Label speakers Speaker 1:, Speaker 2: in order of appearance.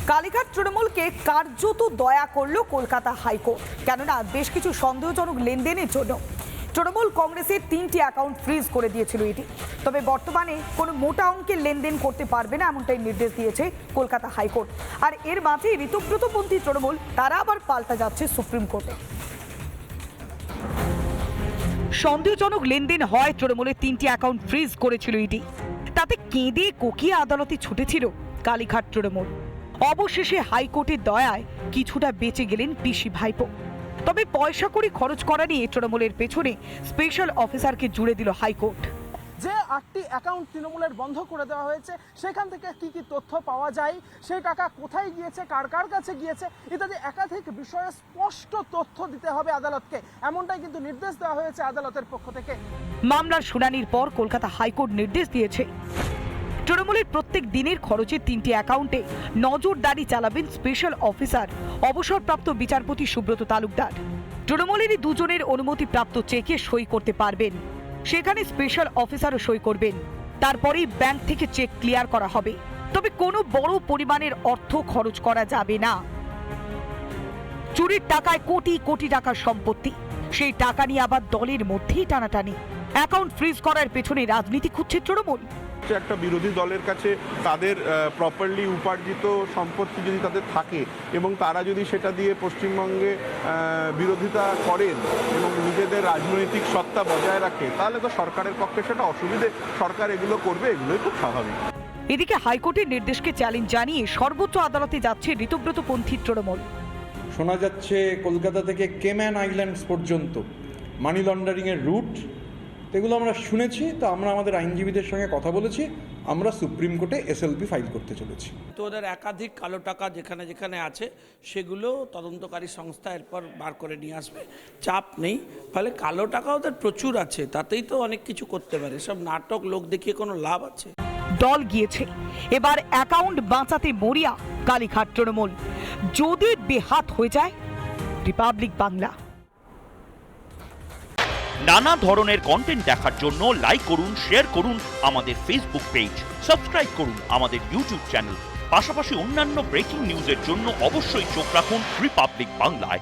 Speaker 1: কালীঘাট তৃণমূলকে কার্যত দয়া করল কলকাতা হাইকোর্ট, কেননা বেশ কিছু সন্দেহজনক লেনদেনের জন্য তৃণমূল কংগ্রেসের 3টি অ্যাকাউন্ট ফ্রিজ করে দিয়েছিল ইডি। তবে বর্তমানে কোনো মোটা অঙ্কের লেনদেন করতে পারবে না, এমনটাই নির্দেশ দিয়েছে কলকাতা হাইকোর্ট। আর এর মাঝে ঋতব্রতপন্থী তৃণমূল তারা আবার পাল্টা যাচ্ছে সুপ্রিম কোর্টে। সন্দেহজনক লেনদেন হয় তৃণমূলের 3টি অ্যাকাউন্ট ফ্রিজ করেছিল ইডি। তাতে কেঁদে কোকিয়ে আদালতে ছুটেছিল কালীঘাট তৃণমূল। অবশেষে হাইকোর্টের দয়ায় কিছুটা বেঁচে গেলেন পিসি ভাইপো। তবে পয়সা কড়ি খরচ করা নিয়ে তৃণমূলের পেছনে স্পেশাল অফিসারকে জুড়ে দিল হাইকোর্ট।
Speaker 2: যে 8টি অ্যাকাউন্ট তৃণমূলের বন্ধ করে দেওয়া হয়েছে, সেখান থেকে কি কি তথ্য পাওয়া যায়, সেই টাকা কোথায় গিয়েছে, কার কার কাছে গিয়েছে ইত্যাদি একাধিক বিষয়ে স্পষ্ট তথ্য দিতে হবে আদালতকে, এমনটাই কিন্তু নির্দেশ দেওয়া হয়েছে আদালতের পক্ষ থেকে।
Speaker 1: মামলার শুনানির পর কলকাতা হাইকোর্ট নির্দেশ দিয়েছে তৃণমূলের প্রত্যেক দিনের খরচের 3টি অ্যাকাউন্টে নজরদারি চালাবেন স্পেশাল অফিসার অবসরপ্রাপ্ত বিচারপতি সুব্রত তালুকদার। তৃণমূলেরই দুজনের অনুমতিপ্রাপ্ত চেকে সই করতে পারবেন, সেখানে স্পেশাল অফিসারও সই করবেন। তারপরেই ব্যাংক থেকে চেক ক্লিয়ার করা হবে। তবে কোনো বড় পরিমাণের অর্থ খরচ করা যাবে না। চুরির টাকায় কোটি কোটি টাকার সম্পত্তি, সেই টাকা নিয়ে আবার দলের মধ্যেই টানাটানি। অ্যাকাউন্ট ফ্রিজ করার পেছনে রাজনীতি খুঁজছে তৃণমূল।
Speaker 3: একটা বিরোধী দলের কাছে তাদের প্রপারলি উপার্জিত সম্পত্তি যদি তাদের থাকে এবং তারা যদি সেটা দিয়ে পশ্চিমবঙ্গে বিরোধিতা করেন এবং নিজেদের রাজনৈতিক সত্তা বজায় রাখে, তাহলে তো সরকারের পক্ষে সেটা অসুবিধে। সরকার এগুলো করবে, এগুলোই খুব স্বাভাবিক।
Speaker 1: এদিকে হাইকোর্টের নির্দেশকে চ্যালেঞ্জ জানিয়ে সর্বোচ্চ আদালতে যাচ্ছে ঋতব্রতপন্থী তৃণমূল।
Speaker 4: শোনা যাচ্ছে কলকাতা থেকে কেম্যান আইল্যান্ডস পর্যন্ত মানি লন্ডারিংয়ের রুট, এগুলো আমরা শুনেছি। তো আমরা আমাদের আইনজীবীদের সঙ্গে কথা বলেছি, আমরা সুপ্রিম কোর্টে এসএলপি ফাইল করতে চলেছি।
Speaker 5: তো ওদের একাধিক কালো টাকা যেখানে যেখানে আছে সেগুলো তদন্তকারী সংস্থা এরপর বার করে নিয়ে আসবে, চাপ নেই। ফলে কালো টাকা ওদের প্রচুর আছে, তাতেই তো অনেক কিছু করতে পারে। সব নাটক লোক দেখিয়ে কোনো লাভ আছে?
Speaker 1: দল গিয়েছে, এবার অ্যাকাউন্ট বাঁচাতে মরিয়া কালীঘাট তৃণমূল। যদি বেহাত হয়ে যায় রিপাবলিক বাংলা।
Speaker 6: নানা ধরনের কন্টেন্ট দেখার জন্য লাইক করুন, শেয়ার করুন আমাদের ফেসবুক পেজ, সাবস্ক্রাইব করুন আমাদের ইউটিউব চ্যানেল। পাশাপাশি অন্যান্য ব্রেকিং নিউজের জন্য অবশ্যই চোখ রাখুন রিপাবলিক বাংলায়।